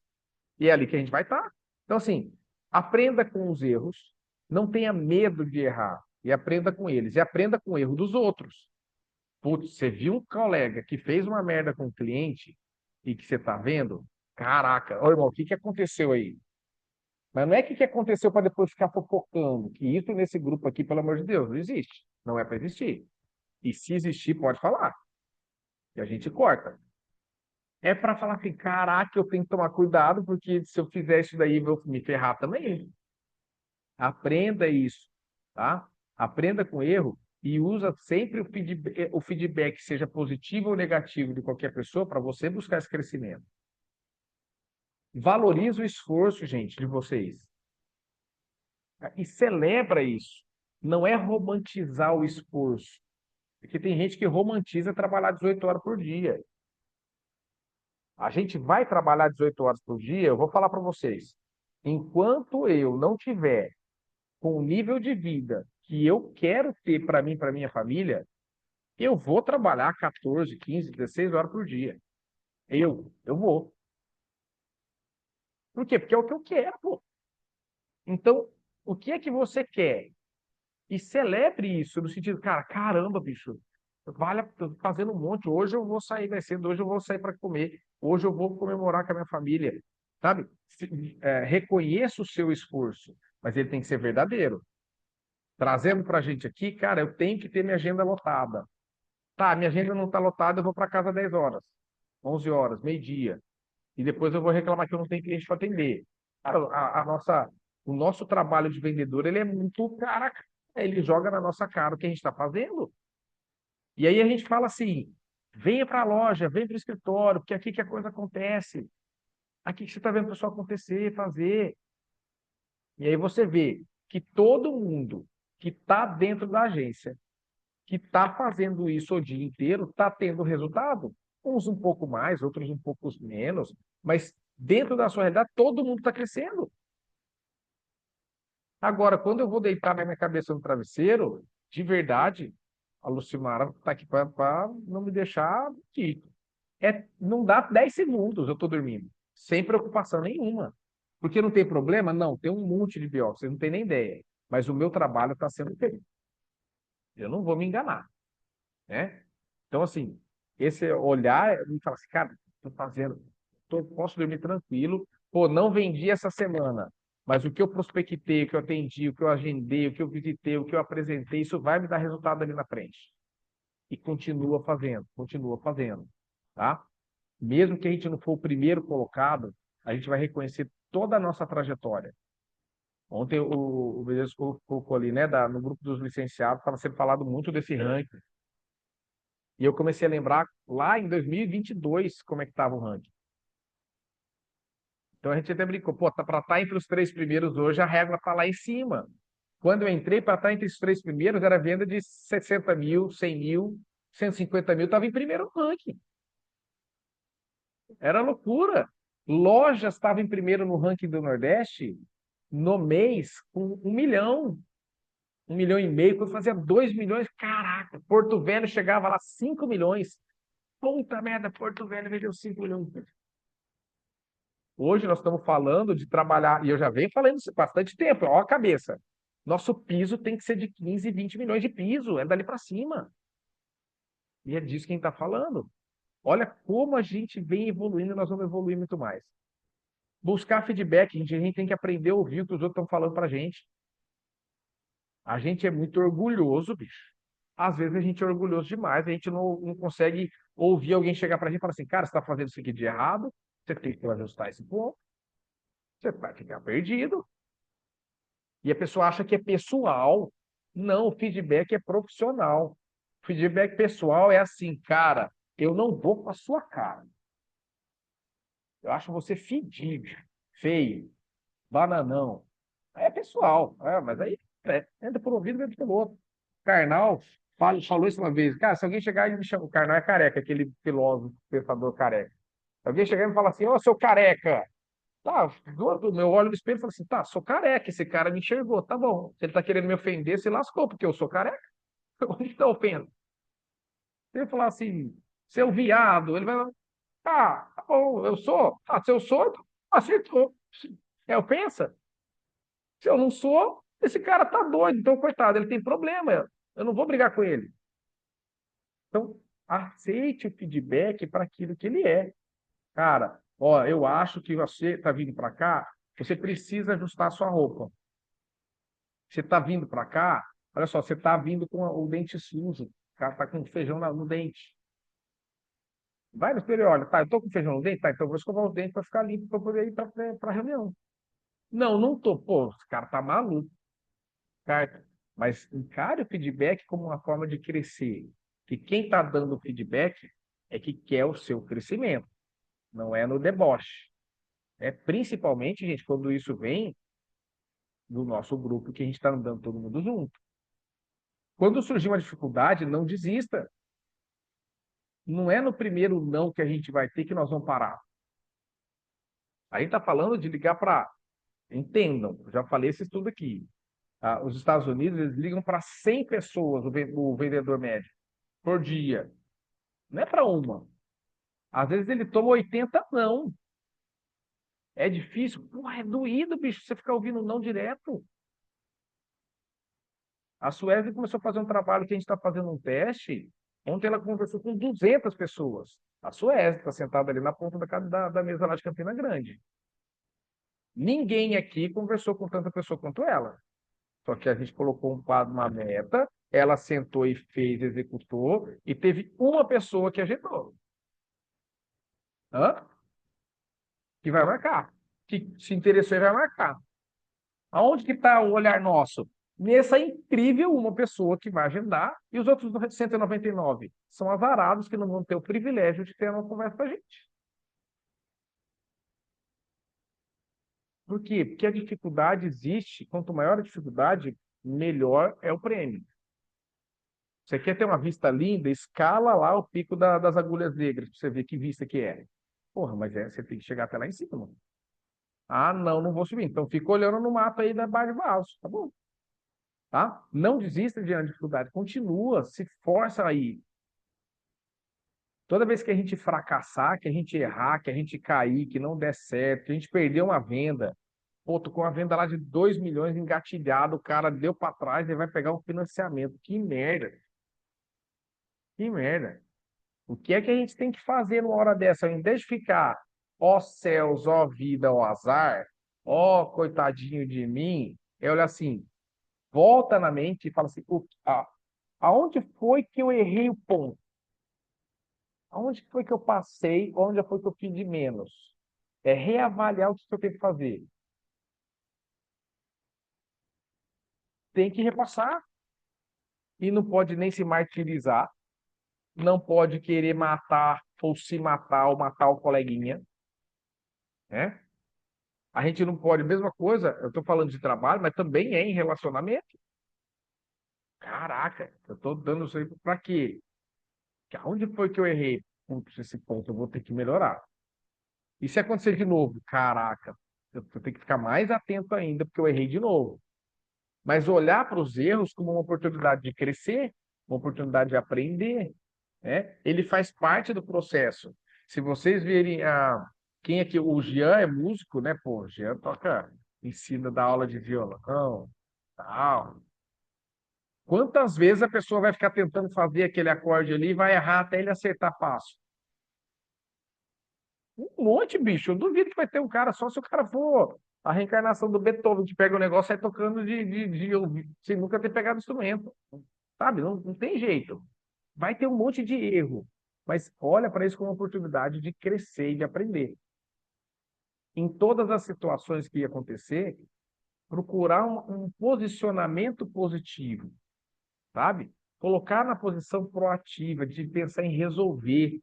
E é ali que a gente vai estar. Então, assim, aprenda com os erros, não tenha medo de errar. E aprenda com eles. E aprenda com o erro dos outros. Putz, você viu um colega que fez uma merda com o cliente e que você está vendo? Caraca, ô irmão, o que que aconteceu aí? Mas não é que aconteceu para depois ficar fofocando, que isso nesse grupo aqui, pelo amor de Deus, não existe. Não é para existir. E se existir, pode falar. E a gente corta. É para falar assim, caraca, eu tenho que tomar cuidado, porque se eu fizer isso daí, eu vou me ferrar também. Aprenda isso, tá? Aprenda com erro e usa sempre o feedback, seja positivo ou negativo de qualquer pessoa, para você buscar esse crescimento. Valorize o esforço, gente, de vocês. E celebra isso. Não é romantizar o esforço. Porque tem gente que romantiza trabalhar 18 horas por dia. A gente vai trabalhar 18 horas por dia, eu vou falar para vocês. Enquanto eu não tiver com o nível de vida que eu quero ter para mim, para minha família, eu vou trabalhar 14, 15, 16 horas por dia. Eu vou. Por quê? Porque é o que eu quero, pô. Então, o que é que você quer? E celebre isso no sentido, cara, caramba, bicho. Vale, tô fazendo um monte. Hoje eu vou sair mais cedo, hoje eu vou sair para comer, hoje eu vou comemorar com a minha família, sabe? Reconheça o seu esforço, mas ele tem que ser verdadeiro. Trazendo para a gente aqui, cara, eu tenho que ter minha agenda lotada. Tá, minha agenda não está lotada, eu vou para casa 10 horas, 11 horas, meio-dia. E depois eu vou reclamar que eu não tenho cliente para atender. Cara, o nosso trabalho de vendedor, ele é muito, cara, ele joga na nossa cara o que a gente está fazendo. E aí a gente fala assim: venha para a loja, venha para o escritório, porque aqui que a coisa acontece. Aqui que você está vendo o pessoal acontecer, fazer. E aí você vê que todo mundo que está dentro da agência, que está fazendo isso o dia inteiro, está tendo resultado. Uns um pouco mais, outros um pouco menos, mas dentro da sua realidade, todo mundo está crescendo. Agora, quando eu vou deitar na minha cabeça no travesseiro, de verdade, a Lucimara está aqui para não me deixar aqui. Não dá 10 segundos eu estou dormindo, sem preocupação nenhuma. Porque não tem problema? Não, tem um monte de biópsia, você não tem nem ideia. Mas o meu trabalho está sendo feito. Eu não vou me enganar, né? Então, assim, esse olhar, me fala assim, cara, estou fazendo, posso dormir tranquilo. Pô, não vendi essa semana, mas o que eu prospectei, o que eu atendi, o que eu agendei, o que eu visitei, o que eu apresentei, isso vai me dar resultado ali na frente. E continua fazendo, tá? Mesmo que a gente não for o primeiro colocado, a gente vai reconhecer toda a nossa trajetória. Ontem o Bedesco colocou ali, né, no grupo dos licenciados, estava sendo falado muito desse ranking. E eu comecei a lembrar lá em 2022 como é que estava o ranking. Então a gente até brincou, pô, para estar entre os três primeiros hoje, a régua está lá em cima. Quando eu entrei, para estar entre os três primeiros, era venda de 60 mil, 100 mil, 150 mil, estava em primeiro ranking. Era loucura. Lojas estavam em primeiro no ranking do Nordeste no mês com 1 milhão, 1,5 milhão. Quando fazia 2 milhões, caraca, Porto Velho chegava lá 5 milhões. Puta merda, Porto Velho vendeu 5 milhões. Hoje nós estamos falando de trabalhar, e eu já venho falando isso há bastante tempo, ó a cabeça. Nosso piso tem que ser de 15, 20 milhões de piso, é dali para cima. E é disso que a gente está falando. Olha como a gente vem evoluindo, nós vamos evoluir muito mais. Buscar feedback, a gente tem que aprender a ouvir o que os outros estão falando para a gente. A gente é muito orgulhoso, bicho. Às vezes a gente é orgulhoso demais, a gente não consegue ouvir alguém chegar para a gente e falar assim, cara, você está fazendo isso aqui de errado, você tem que ajustar esse ponto, você vai ficar perdido. E a pessoa acha que é pessoal. Não, o feedback é profissional. O feedback pessoal é assim, cara, eu não vou com a sua cara. Eu acho você fedido, feio, bananão. É pessoal, mas aí entra por um ouvido e entra pelo outro. Karnal falou isso uma vez. Cara, se alguém chegar e me chama, o Karnal é careca, aquele filósofo, pensador careca. Se alguém chegar e me falar assim, ô, seu careca, tá, do meu olho no espelho e falo assim, tá, sou careca, esse cara me enxergou, tá bom. Se ele tá querendo me ofender, se lascou, porque eu sou careca. Onde tá ofendo? Se ele falar assim, seu viado, ele vai falar, tá bom, eu sou. Ah, se eu sou, então acertou. É ofensa? Se eu não sou, esse cara tá doido, então, coitado, ele tem problema. Eu não vou brigar com ele. Então, aceite o feedback para aquilo que ele é. Cara, ó, eu acho que você está vindo para cá, você precisa ajustar a sua roupa. Você está vindo para cá, olha só, você está vindo com o dente sujo, o cara está com feijão no dente. Vai no espelho e olha, tá, eu tô com feijão no dente, tá, então eu vou escovar os dentes para ficar limpo para poder ir para a reunião. Não, não tô. Pô, esse cara tá maluco. Cara, mas encare o feedback como uma forma de crescer. Que quem está dando o feedback é que quer o seu crescimento, não é no deboche. É principalmente, gente, quando isso vem do nosso grupo, que a gente está andando todo mundo junto. Quando surgir uma dificuldade, não desista. Não é no primeiro não que a gente vai ter que nós vamos parar. A gente está falando de ligar para. Entendam, já falei esse estudo aqui. Os Estados Unidos, eles ligam para 100 pessoas, o vendedor médio, por dia. Não é para uma. Às vezes ele toma 80 não. É difícil. Pô, é doído, bicho, você ficar ouvindo não direto. A Suécia começou a fazer um trabalho que a gente está fazendo um teste. Ontem ela conversou com 200 pessoas. A Suécia está sentada ali na ponta da mesa lá de Campina Grande. Ninguém aqui conversou com tanta pessoa quanto ela. Só que a gente colocou um quadro, uma meta, ela sentou e fez, executou, e teve uma pessoa que agendou. Hã? Que vai marcar. Que se interessou e vai marcar. Aonde que está o olhar nosso? Nessa incrível uma pessoa que vai agendar e os outros 199 são azarados que não vão ter o privilégio de ter uma conversa com a gente. Por quê? Porque a dificuldade existe. Quanto maior a dificuldade, melhor é o prêmio. Você quer ter uma vista linda? Escala lá o pico das agulhas negras para você ver que vista que é. Porra, mas você tem que chegar até lá em cima. Ah, não, não vou subir. Então fica olhando no mapa aí da Barra de Vaso, tá bom? Tá? Não desista diante da dificuldade, continua, se força aí. Toda vez que a gente fracassar, que a gente errar, que a gente cair, que não der certo, que a gente perder uma venda, pô, tô com uma venda lá de 2 milhões engatilhado, o cara deu para trás e vai pegar um financiamento. Que merda, que merda. O que é que a gente tem que fazer numa hora dessa? Ao invés de ficar, ó céus, ó vida, ó azar, ó coitadinho de mim, é olhar assim, volta na mente e fala assim, aonde foi que eu errei o ponto? Aonde foi que eu passei? Onde foi que eu fiz de menos? É reavaliar o que eu tenho que fazer. Tem que repassar. E não pode nem se martirizar. Não pode querer matar ou se matar ou matar o coleguinha. Né? A gente não pode, mesma coisa, eu estou falando de trabalho, mas também é em relacionamento. Caraca, eu estou dando isso aí para quê? Onde foi que eu errei? Putz, esse ponto eu vou ter que melhorar. E se acontecer de novo? Caraca, eu vou ter que ficar mais atento ainda, porque eu errei de novo. Mas olhar para os erros como uma oportunidade de crescer, uma oportunidade de aprender, né? Ele faz parte do processo. Se vocês verem quem aqui, o Jean é músico, né? Pô, o Jean toca, ensina, dá aula de violão, tal. Quantas vezes a pessoa vai ficar tentando fazer aquele acorde ali e vai errar até ele acertar fácil? Um monte, bicho. Eu duvido que vai ter um cara só se o cara for a reencarnação do Beethoven, que pega o negócio e sai tocando de ouvir, sem nunca ter pegado instrumento. Sabe? Não, não tem jeito. Vai ter um monte de erro. Mas olha para isso como uma oportunidade de crescer e de aprender. Em todas as situações que ia acontecer, procurar um posicionamento positivo, sabe? Colocar na posição proativa, de pensar em resolver.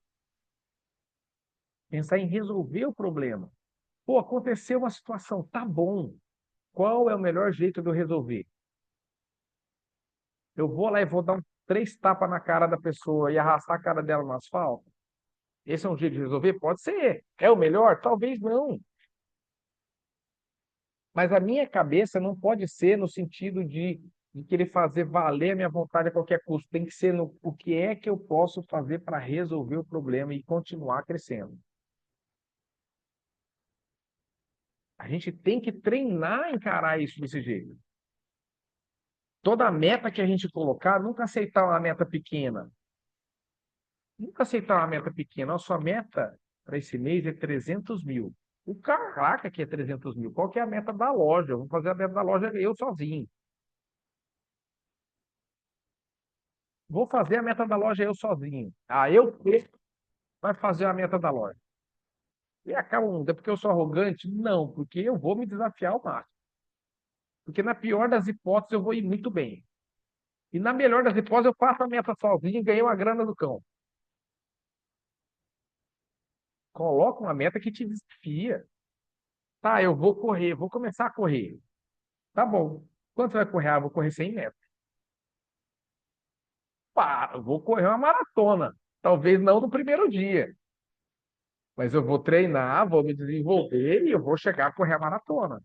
Pensar em resolver o problema. Pô, aconteceu uma situação, tá bom. Qual é o melhor jeito de eu resolver? Eu vou lá e vou dar 3 tapas na cara da pessoa e arrastar a cara dela no asfalto? Esse é um jeito de resolver? Pode ser. É o melhor? Talvez não. Mas a minha cabeça não pode ser no sentido de querer fazer valer a minha vontade a qualquer custo. Tem que ser no o que é que eu posso fazer para resolver o problema e continuar crescendo. A gente tem que treinar a encarar isso desse jeito. Toda meta que a gente colocar, nunca aceitar uma meta pequena. Nunca aceitar uma meta pequena. A sua meta para esse mês é 300 mil. O caraca que é 300 mil. Qual que é a meta da loja? Eu vou fazer a meta da loja eu sozinho. Vou fazer a meta da loja eu sozinho. Vai fazer a meta da loja. E acaba, é porque eu sou arrogante? Não, porque eu vou me desafiar ao máximo. Porque na pior das hipóteses eu vou ir muito bem. E na melhor das hipóteses eu faço a meta sozinho e ganhei uma grana do cão. Coloca uma meta que te desafia. Tá, eu vou correr, vou começar a correr. Tá bom. Quanto você vai correr? Ah, eu vou correr 100 metros. Pá, eu vou correr uma maratona. Talvez não no primeiro dia. Mas eu vou treinar, vou me desenvolver e eu vou chegar a correr a maratona.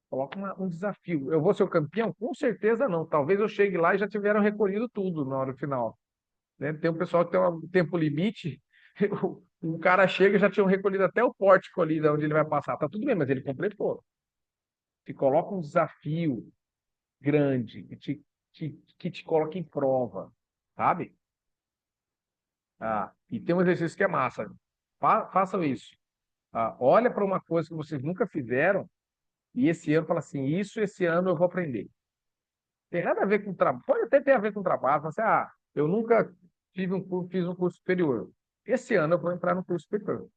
Coloca um desafio. Eu vou ser o campeão? Com certeza não. Talvez eu chegue lá e já tiveram recolhido tudo na hora final. Né? Tem um pessoal que tem um tempo limite. O cara chega e já tinham recolhido até o pórtico ali de onde ele vai passar. Tá tudo bem, mas ele completou. Te coloca um desafio grande, que te que te coloca em prova, sabe? E tem um exercício que é massa. Façam isso. Olha para uma coisa que vocês nunca fizeram e esse ano fala assim, isso esse ano eu vou aprender. Tem nada a ver com trabalho, pode até ter a ver com trabalho. Fala assim, eu nunca fiz um curso superior. Esse ano eu vou entrar no curso superior.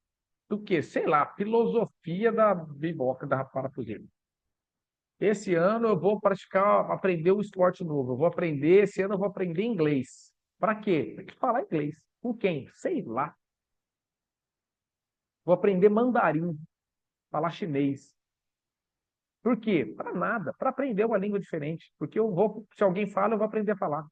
Do que? Sei lá, filosofia da biboca da parafuseira. Esse ano eu vou praticar, aprender um esporte novo. Eu vou aprender, esse ano eu vou aprender inglês. Para quê? Para falar inglês. Com quem? Sei lá. Vou aprender mandarim, falar chinês. Por quê? Para nada, para aprender uma língua diferente. Porque se alguém fala, eu vou aprender a falar.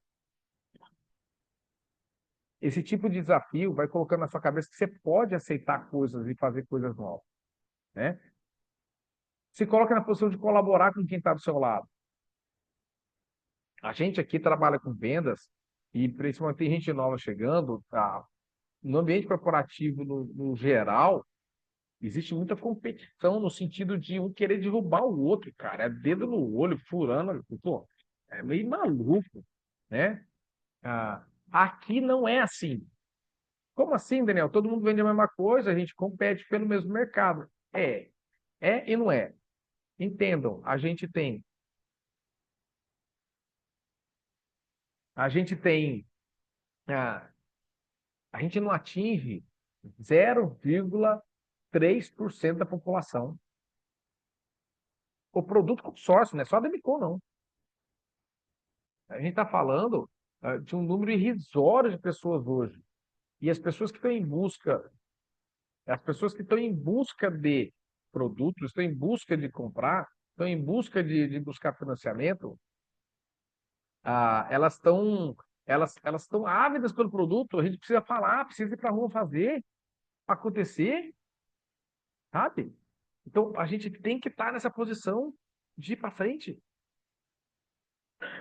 Esse tipo de desafio vai colocando na sua cabeça que você pode aceitar coisas e fazer coisas novas, né? Se coloca na posição de colaborar com quem está do seu lado. A gente aqui trabalha com vendas e principalmente tem gente nova chegando, no ambiente corporativo no geral, existe muita competição no sentido de um querer derrubar o outro, cara. É dedo no olho, furando, pô, é meio maluco, né? Aqui não é assim. Como assim, Daniel? Todo mundo vende a mesma coisa, a gente compete pelo mesmo mercado. É e não é. Entendam, a gente tem, ah, a gente não atinge 0,3% da população. O produto consórcio, não é só da Demicon, não. A gente está falando de um número irrisório de pessoas hoje. E as pessoas que estão em busca de produtos, estão em busca de comprar, estão em busca de buscar financiamento, elas estão ávidas pelo produto. A gente precisa falar, precisa ir para a rua fazer acontecer, sabe? Então a gente tem que estar nessa posição de ir para frente.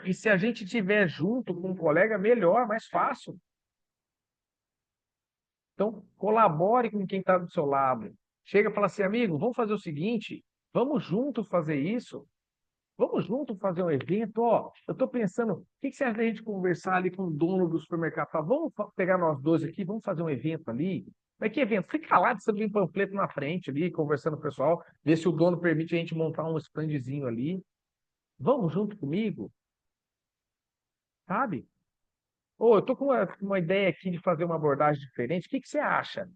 E se a gente tiver junto com um colega, melhor, mais fácil. Então, colabore com quem está do seu lado. Chega e fala assim, amigo, vamos fazer o seguinte, vamos junto fazer isso, vamos junto fazer um evento. Ó, eu estou pensando, o que você acha da gente conversar ali com o dono do supermercado? Fala, vamos pegar nós dois aqui, vamos fazer um evento ali. Mas que evento? Fica lá, distribuindo um panfleto na frente ali, conversando com o pessoal, ver se o dono permite a gente montar um standzinho ali. Vamos junto comigo, sabe? Ô, eu tô com uma ideia aqui de fazer uma abordagem diferente. O que você acha?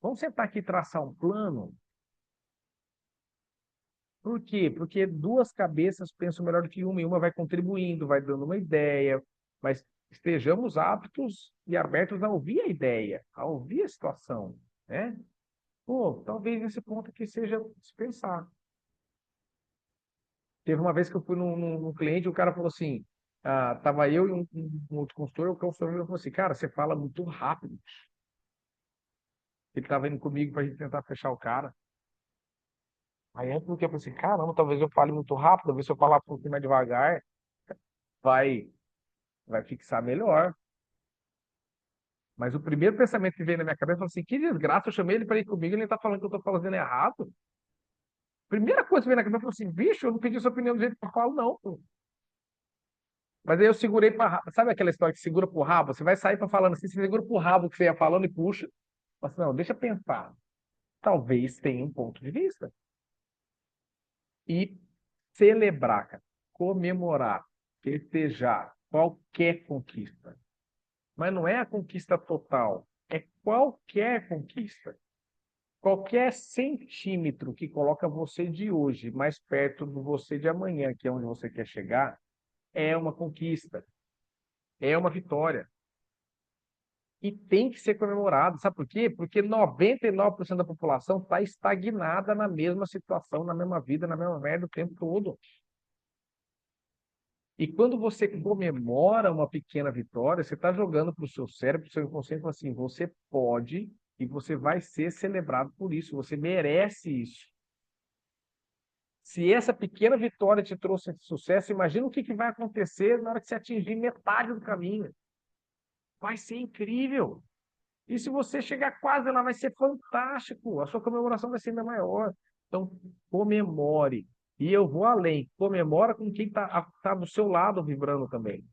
Vamos sentar aqui e traçar um plano? Por quê? Porque duas cabeças pensam melhor do que uma, e uma vai contribuindo, vai dando uma ideia, mas estejamos aptos e abertos a ouvir a ideia, a ouvir a situação, né? Pô, talvez esse ponto aqui seja dispensar. Teve uma vez que eu fui num cliente, o cara falou assim, tava eu e um outro consultor, o consultor falou assim, cara, você fala muito rápido. Ele estava indo comigo para a gente tentar fechar o cara. Aí antes do que eu falei assim, caramba, talvez eu fale muito rápido, talvez se eu falar um pouquinho mais devagar, vai, vai fixar melhor. Mas o primeiro pensamento que veio na minha cabeça foi assim, que desgraça, eu chamei ele para ir comigo, ele está falando que eu estou fazendo errado. Primeira coisa que veio na cabeça foi assim, bicho, eu não pedi sua opinião do jeito que eu falo, não. Pô. Mas aí eu segurei para, sabe aquela história que segura pro rabo? Você vai sair para falando assim, você segura pro rabo que você ia falando e puxa. Mas não, deixa eu pensar. Talvez tenha um ponto de vista. E celebrar, cara, comemorar, festejar qualquer conquista. Mas não é a conquista total, é qualquer conquista. Qualquer centímetro que coloca você de hoje mais perto do você de amanhã, que é onde você quer chegar, é uma conquista, é uma vitória. E tem que ser comemorado. Sabe por quê? Porque 99% da população está estagnada na mesma situação, na mesma vida, na mesma merda o tempo todo. E quando você comemora uma pequena vitória, você está jogando para o seu cérebro, para o seu inconsciente, assim, você pode e você vai ser celebrado por isso, você merece isso. Se essa pequena vitória te trouxe sucesso, imagina o que vai acontecer na hora que você atingir metade do caminho. Vai ser incrível. E se você chegar quase lá, vai ser fantástico. A sua comemoração vai ser ainda maior. Então, comemore. E eu vou além. Comemora com quem tá do seu lado vibrando também.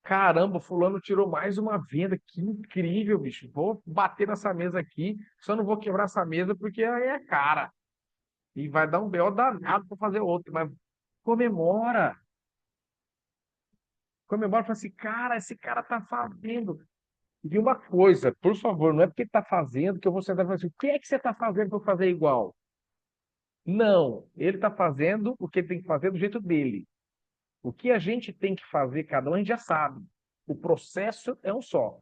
Caramba, fulano tirou mais uma venda. Que incrível, bicho. Vou bater nessa mesa aqui. Só não vou quebrar essa mesa porque aí é cara. E vai dar um BO danado para fazer outro. Mas comemora. Comemora e fala assim, cara, esse cara tá fazendo. E uma coisa, por favor, não é porque ele tá fazendo que eu vou sentar e falar assim, o que é que você tá fazendo para eu fazer igual? Não, ele está fazendo o que ele tem que fazer do jeito dele. O que a gente tem que fazer, cada um, a gente já sabe. O processo é um só.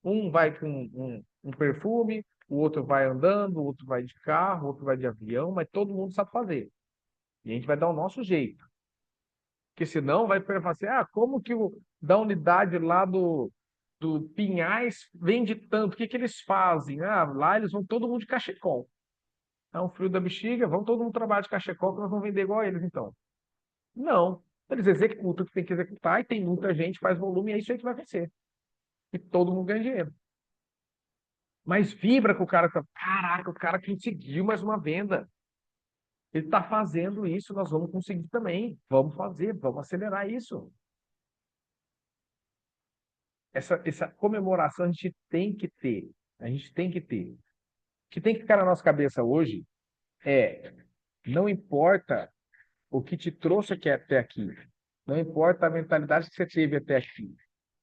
Um vai com um perfume, o outro vai andando, o outro vai de carro, o outro vai de avião, mas todo mundo sabe fazer. E a gente vai dar o nosso jeito. Porque senão vai falar assim, como que o da unidade lá do Pinhais vende tanto? O que que eles fazem? Lá eles vão todo mundo de cachecol. É um frio da bexiga, vão todo mundo trabalhar de cachecol que nós vamos vender igual a eles, então. Não. Eles executam o que tem que executar e tem muita gente, faz volume e é isso aí que vai vencer. E todo mundo ganha dinheiro. Mas vibra com o cara que tá, caraca, o cara conseguiu mais uma venda. Ele está fazendo isso, nós vamos conseguir também. Vamos fazer, vamos acelerar isso. Essa comemoração a gente tem que ter. A gente tem que ter. O que tem que ficar na nossa cabeça hoje é, não importa o que te trouxe até aqui. Não importa a mentalidade que você teve até aqui.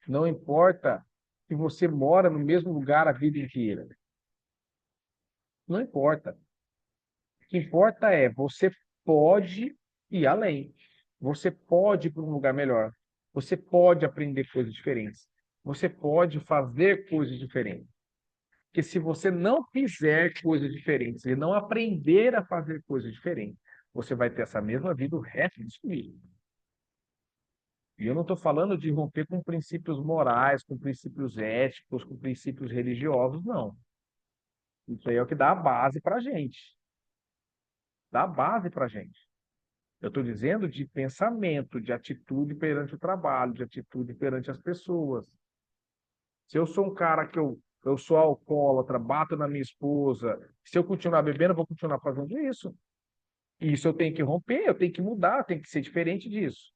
Não importa que você mora no mesmo lugar a vida inteira. Não importa. O que importa é você pode ir além. Você pode ir para um lugar melhor. Você pode aprender coisas diferentes. Você pode fazer coisas diferentes. Porque se você não fizer coisas diferentes e não aprender a fazer coisas diferentes, você vai ter essa mesma vida o resto da sua vida. E eu não estou falando de romper com princípios morais, com princípios éticos, com princípios religiosos, não. Isso aí é o que dá a base para a gente. Dá a base para a gente. Eu estou dizendo de pensamento, de atitude perante o trabalho, de atitude perante as pessoas. Se eu sou um cara que eu sou alcoólatra, bato na minha esposa, se eu continuar bebendo, eu vou continuar fazendo isso. E isso eu tenho que romper, eu tenho que mudar, eu tenho que ser diferente disso.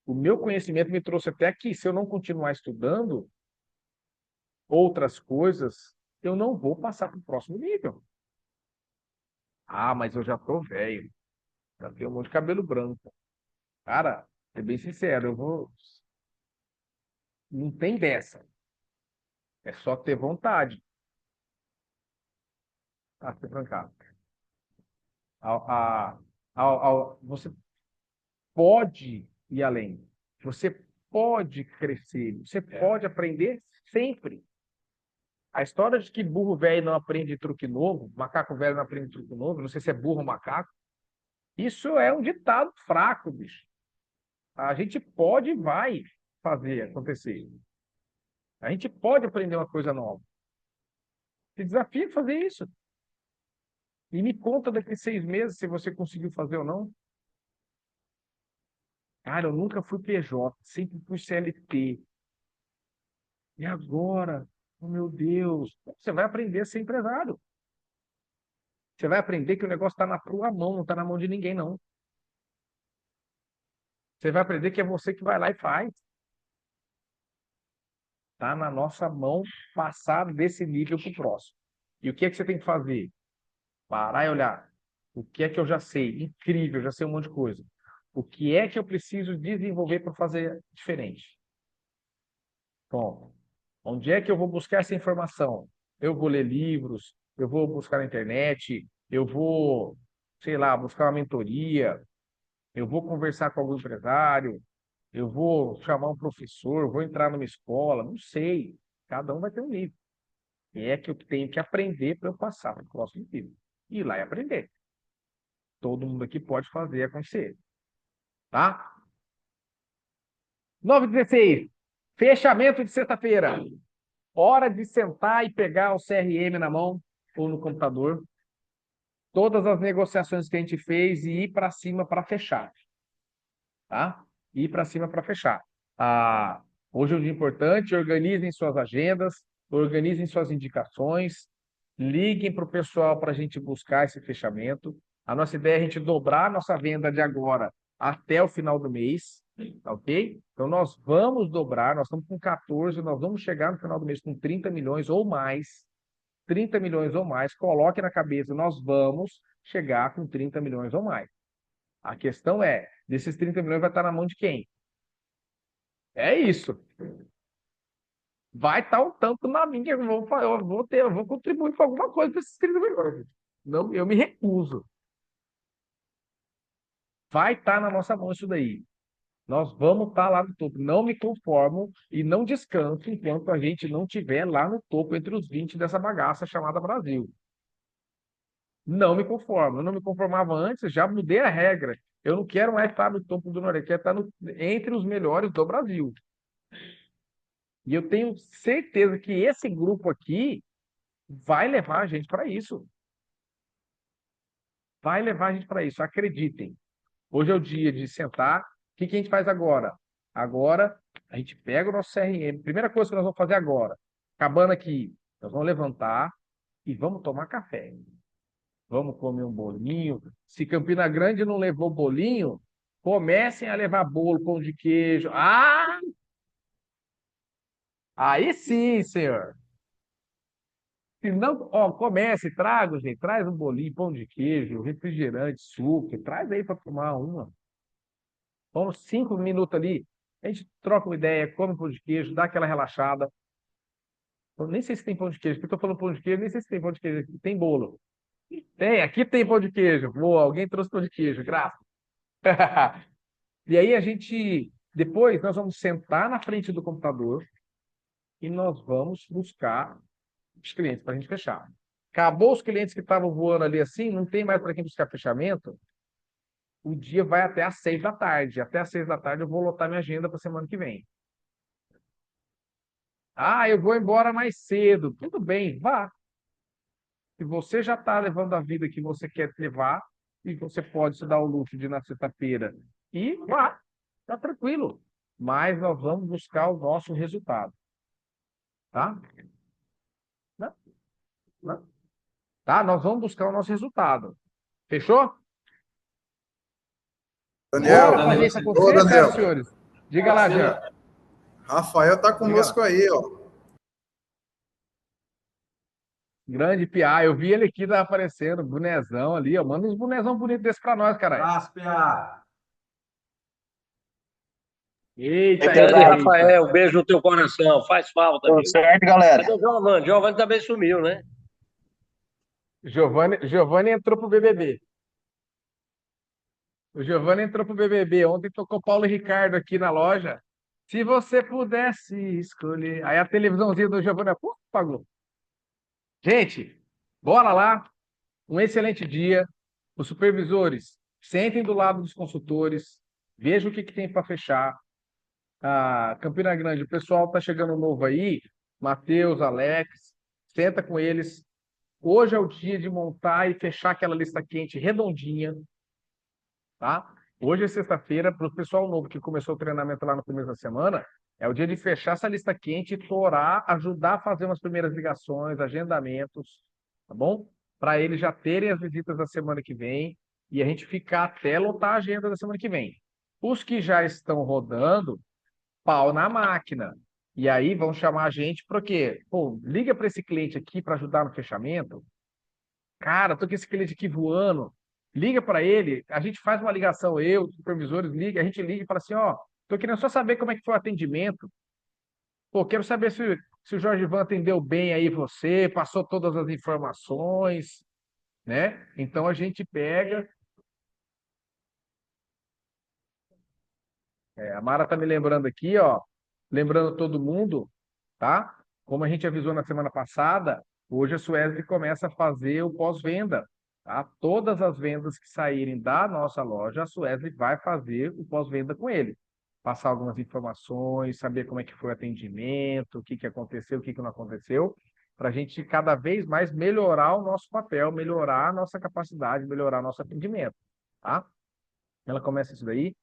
O meu conhecimento me trouxe até aqui. Se eu não continuar estudando outras coisas, eu não vou passar para o próximo nível. Mas eu já tô velho, já tenho um monte de cabelo branco. Cara, ser bem sincero, eu vou. Não tem dessa. É só ter vontade. Ser trancado. A, a, você pode ir além. Você pode crescer. Você pode aprender sempre. A história de que burro velho não aprende truque novo, macaco velho não aprende truque novo, não sei se é burro ou macaco, isso é um ditado fraco, bicho. A gente pode e vai fazer acontecer. A gente pode aprender uma coisa nova. Se desafia a fazer isso. E me conta daqui 6 meses se você conseguiu fazer ou não. Cara, eu nunca fui PJ, sempre fui CLT. E agora? Oh, meu Deus. Você vai aprender a ser empresário. Você vai aprender que o negócio está na tua mão, não está na mão de ninguém, não. Você vai aprender que é você que vai lá e faz. Está na nossa mão passar desse nível para o próximo. E o que é que você tem que fazer? Parar e olhar. O que é que eu já sei? Incrível, já sei um monte de coisa. O que é que eu preciso desenvolver para fazer diferente? Bom, onde é que eu vou buscar essa informação? Eu vou ler livros, eu vou buscar na internet, eu vou, sei lá, buscar uma mentoria, eu vou conversar com algum empresário, eu vou chamar um professor, vou entrar numa escola, não sei. Cada um vai ter um nível. E é que eu tenho que aprender para eu passar para o próximo nível. Ir lá e aprender. Todo mundo aqui pode fazer acontecer. Tá? 9h16. Fechamento de sexta-feira. Hora de sentar e pegar o CRM na mão ou no computador. Todas as negociações que a gente fez e ir para cima para fechar. Tá? Ir para cima para fechar. Hoje é um dia importante. Organizem suas agendas, organizem suas indicações. liguem para o pessoal para a gente buscar esse fechamento. A nossa ideia é a gente dobrar a nossa venda de agora até o final do mês, tá ok? Então, nós vamos dobrar, nós estamos com 14, nós vamos chegar no final do mês com 30 milhões ou mais. 30 milhões ou mais, coloque na cabeça, nós vamos chegar com 30 milhões ou mais. A questão é, desses 30 milhões vai estar na mão de quem? É isso. Vai estar um tanto na minha, eu vou contribuir com alguma coisa para esses 30 milhões. Não, eu me recuso. Vai estar na nossa mão isso daí. Nós vamos estar lá no topo. Não me conformo e não descanso enquanto a gente não estiver lá no topo entre os 20 dessa bagaça chamada Brasil. Não me conformo. Eu não me conformava antes, já mudei a regra. Eu não quero mais estar no topo do Nordeste, eu quero estar entre os melhores do Brasil. E eu tenho certeza que esse grupo aqui vai levar a gente para isso. Vai levar a gente para isso, acreditem. Hoje é o dia de sentar. O que que a gente faz agora? Agora, a gente pega o nosso CRM. Primeira coisa que nós vamos fazer agora, acabando aqui, nós vamos levantar e vamos tomar café. Vamos comer um bolinho. Se Campina Grande não levou bolinho, comecem a levar bolo, pão de queijo. Ah! Aí sim, senhor. Se não, ó, comece, traga, gente, traz um bolinho, pão de queijo, refrigerante, suco, traz aí para tomar uma. Vamos 5 minutos ali, a gente troca uma ideia, come pão de queijo, dá aquela relaxada. Eu nem sei se tem pão de queijo, porque eu tô falando pão de queijo, nem sei se tem pão de queijo, tem bolo. Tem, aqui tem pão de queijo. Boa, alguém trouxe pão de queijo, graças. E aí a gente, depois nós vamos sentar na frente do computador e nós vamos buscar os clientes para a gente fechar. Acabou os clientes que estavam voando ali assim, não tem mais para quem buscar fechamento, o dia vai até às 6 da tarde. Até às 6 da tarde eu vou lotar minha agenda para a semana que vem. Ah, eu vou embora mais cedo. Tudo bem, vá. Se você já está levando a vida que você quer levar, e você pode se dar o luxo de ir na sexta-feira e vá, tá tranquilo. Mas nós vamos buscar o nosso resultado, tá? Né? Né? Tá? Nós vamos buscar o nosso resultado. Fechou? Daniel, Bora fazer isso ô acontecer, Daniel, senhoras e senhores? Diga lá, Jean. Rafael tá Diga lá. conosco aí, ó. Grande Piá, eu vi ele aqui tá aparecendo, bonezão ali, ó. Manda uns bonezão bonitos desse pra nós, caralho. Abraço, Piá. Eita, Grande eita, eita. Rafael, beijo no teu coração, faz falta, Tudo viu? certo, galera? Cadê o Giovanni? Giovanni também sumiu, né? Giovanni entrou pro BBB. O Giovanni entrou pro BBB. Ontem tocou Paulo e Ricardo aqui na loja. Se você pudesse escolher. Aí a televisãozinha do Giovanni, pagou. Gente, bora lá. Um excelente dia. Os supervisores, sentem do lado dos consultores, vejam o que tem para fechar. Campina Grande, o pessoal está chegando novo aí, Matheus, Alex, senta com eles. Hoje é o dia de montar e fechar aquela lista quente redondinha, tá? Hoje é sexta-feira, para o pessoal novo que começou o treinamento lá no começo da semana, é o dia de fechar essa lista quente, torar, ajudar a fazer umas primeiras ligações, agendamentos, tá bom? Para eles já terem as visitas da semana que vem e a gente ficar até lotar a agenda da semana que vem. Os que já estão rodando, pau na máquina. E aí vão chamar a gente para quê? Pô, liga para esse cliente aqui para ajudar no fechamento. Cara, tô com esse cliente aqui voando. Liga para ele, a gente faz uma ligação, eu, os supervisores, liga, a gente liga e fala assim, ó, tô querendo só saber como é que foi o atendimento. Pô, quero saber se o Jorge Ivan atendeu bem aí você, passou todas as informações, né? Então a gente pega. A Mara tá me lembrando aqui, ó, lembrando todo mundo, tá? Como a gente avisou na semana passada, hoje a Suezli começa a fazer o pós-venda, tá? Todas as vendas que saírem da nossa loja, a Suezli vai fazer o pós-venda com ele. Passar algumas informações, saber como é que foi o atendimento, o que que aconteceu, o que que não aconteceu, para a gente cada vez mais melhorar o nosso papel, melhorar a nossa capacidade, melhorar nosso atendimento, tá? Ela começa isso daí.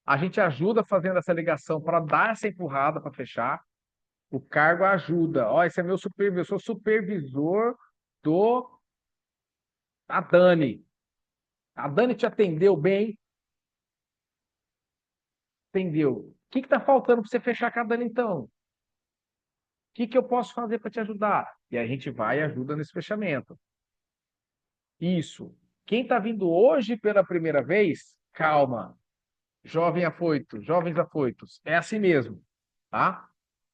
A gente ajuda fazendo essa ligação para dar essa empurrada para fechar. O cargo ajuda. Ó, esse é meu supervisor, eu sou supervisor a Dani. A Dani te atendeu bem? Entendeu? O que está faltando para você fechar com a Dani, então? O que eu posso fazer para te ajudar? E a gente vai e ajuda nesse fechamento. Isso. Quem está vindo hoje pela primeira vez, calma. Jovem afoito, jovens afoitos. É assim mesmo, tá?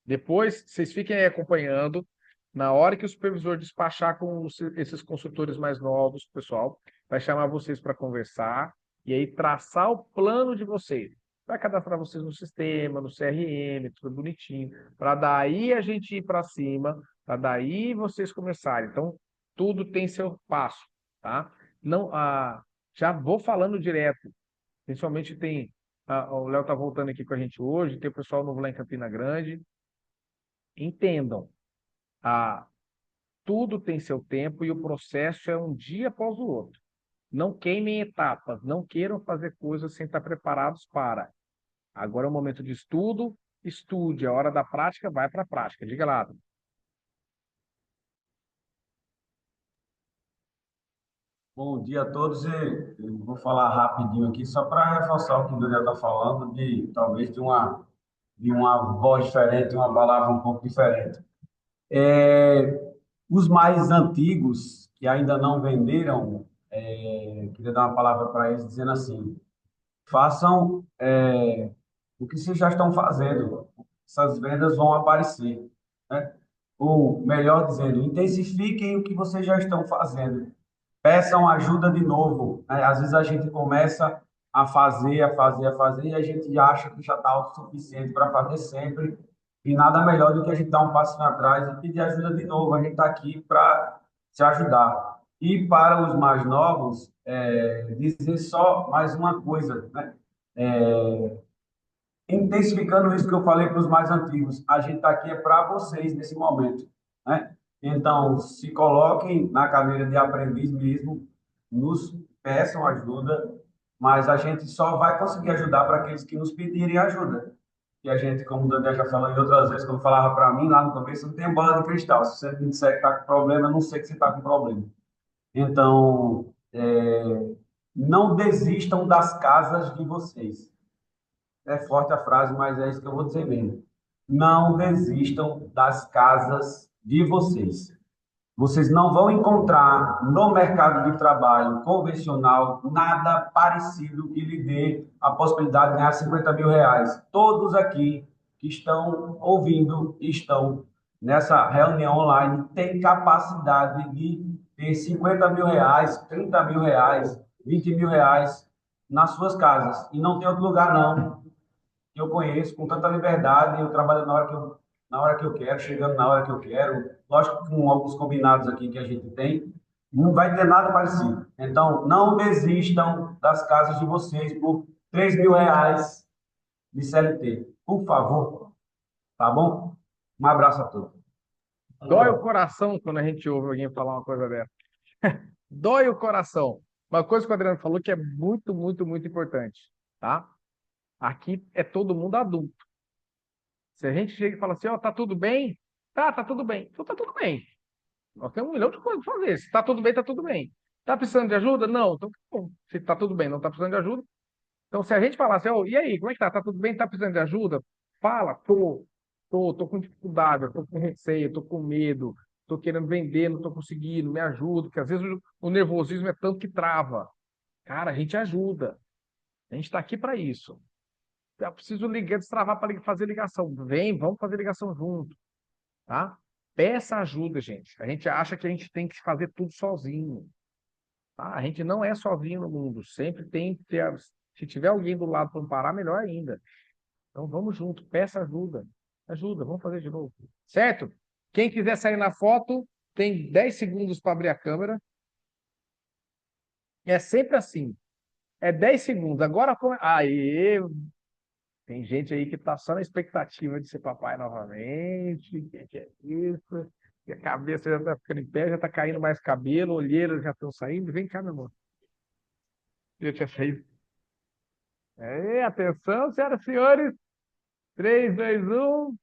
Depois, vocês fiquem aí acompanhando. Na hora que o supervisor despachar com esses consultores mais novos, pessoal, vai chamar vocês para conversar e aí traçar o plano de vocês. Vai cadastrar vocês no sistema, no CRM, tudo bonitinho, para daí a gente ir para cima, para daí vocês começarem. Então, tudo tem seu passo, tá? Não, já vou falando direto. Principalmente o Léo tá voltando aqui com a gente hoje, tem o pessoal novo lá em Campina Grande. Entendam, ah, tudo tem seu tempo e o processo é um dia após o outro. Não queimem etapas, não queiram fazer coisas sem estar preparados para. Agora é o momento de estudo, estude. A hora da prática, vai para a prática. Diga lá. Bom dia a todos. Eu vou falar rapidinho aqui, só para reforçar o que o Daniel está falando, talvez de uma voz diferente, uma palavra um pouco diferente. Os mais antigos, que ainda não venderam, queria dar uma palavra para eles dizendo assim: façam o que vocês já estão fazendo, essas vendas vão aparecer, né? Ou, melhor dizendo, intensifiquem o que vocês já estão fazendo. Peçam ajuda de novo, né? Às vezes a gente começa a fazer, e a gente acha que já está autossuficiente para fazer sempre, e nada melhor do que a gente dar um passinho atrás e pedir ajuda de novo. A gente está aqui para se ajudar. E para os mais novos, dizer só mais uma coisa, né? Intensificando isso que eu falei para os mais antigos, a gente está aqui para vocês nesse momento, né? Então, se coloquem na cadeira de aprendiz mesmo, nos peçam ajuda, mas a gente só vai conseguir ajudar para aqueles que nos pedirem ajuda. E a gente, como o Daniel já falou em outras vezes, quando falava para mim lá no começo, não tem bola de cristal. Se você me disser que está com problema, eu não sei que você está com problema. Então, não desistam das casas de vocês. É forte a frase, mas é isso que eu vou dizer mesmo. Não desistam das casas de vocês. Vocês não vão encontrar no mercado de trabalho convencional nada parecido que lhe dê a possibilidade de ganhar 50 mil reais. Todos aqui que estão ouvindo, estão nessa reunião online, têm capacidade de ter 50 mil reais, 30 mil reais, 20 mil reais nas suas casas. E não tem outro lugar, não, que eu conheço com tanta liberdade. Eu trabalho na hora que eu quero, chegando na hora que eu quero. Lógico que com alguns combinados aqui que a gente tem, não vai ter nada parecido. Então, não desistam das casas de vocês por 3 mil reais de CLT. Por favor, tá bom? Um abraço a todos. Dói o coração quando a gente ouve alguém falar uma coisa dessa. Dói o coração. Uma coisa que o Adriano falou que é muito, muito, muito importante, tá? Aqui é todo mundo adulto. Se a gente chega e fala assim, ó, tá tudo bem? Tá tudo bem. Então tá tudo bem. Nós temos um milhão de coisas para fazer. Se tá tudo bem, tá tudo bem. Tá precisando de ajuda? Não. Então, bom, se tá tudo bem, não tá precisando de ajuda. Então, se a gente falar assim, ó, e aí, como é que tá? Tá tudo bem? Tá precisando de ajuda? Fala, tô com dificuldade, eu tô com receio, tô com medo, tô querendo vender, não tô conseguindo, me ajuda, porque às vezes o nervosismo é tanto que trava. Cara, a gente ajuda. A gente está aqui para isso. Eu preciso ligar, destravar para fazer ligação. Vem, vamos fazer ligação junto, tá? Peça ajuda, gente. A gente acha que a gente tem que fazer tudo sozinho, tá? A gente não é sozinho no mundo. Sempre tem que ter. Se tiver alguém do lado para amparar, melhor ainda. Então vamos junto, peça ajuda. Ajuda, vamos fazer de novo. Certo? Quem quiser sair na foto, tem 10 segundos para abrir a câmera. É sempre assim. É 10 segundos. Agora, aí, tem gente aí que está só na expectativa de ser papai novamente. Que é isso? E a cabeça já está ficando em pé, já está caindo mais cabelo, olheiras já estão saindo. Vem cá, meu amor. Já tinha saído. Atenção, senhoras e senhores. 3, 2, 1.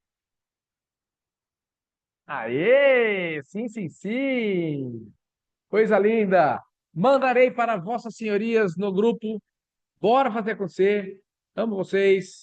Aê! Sim, sim, sim. Coisa linda! Mandarei para vossas senhorias no grupo. Bora fazer acontecer. Amo vocês.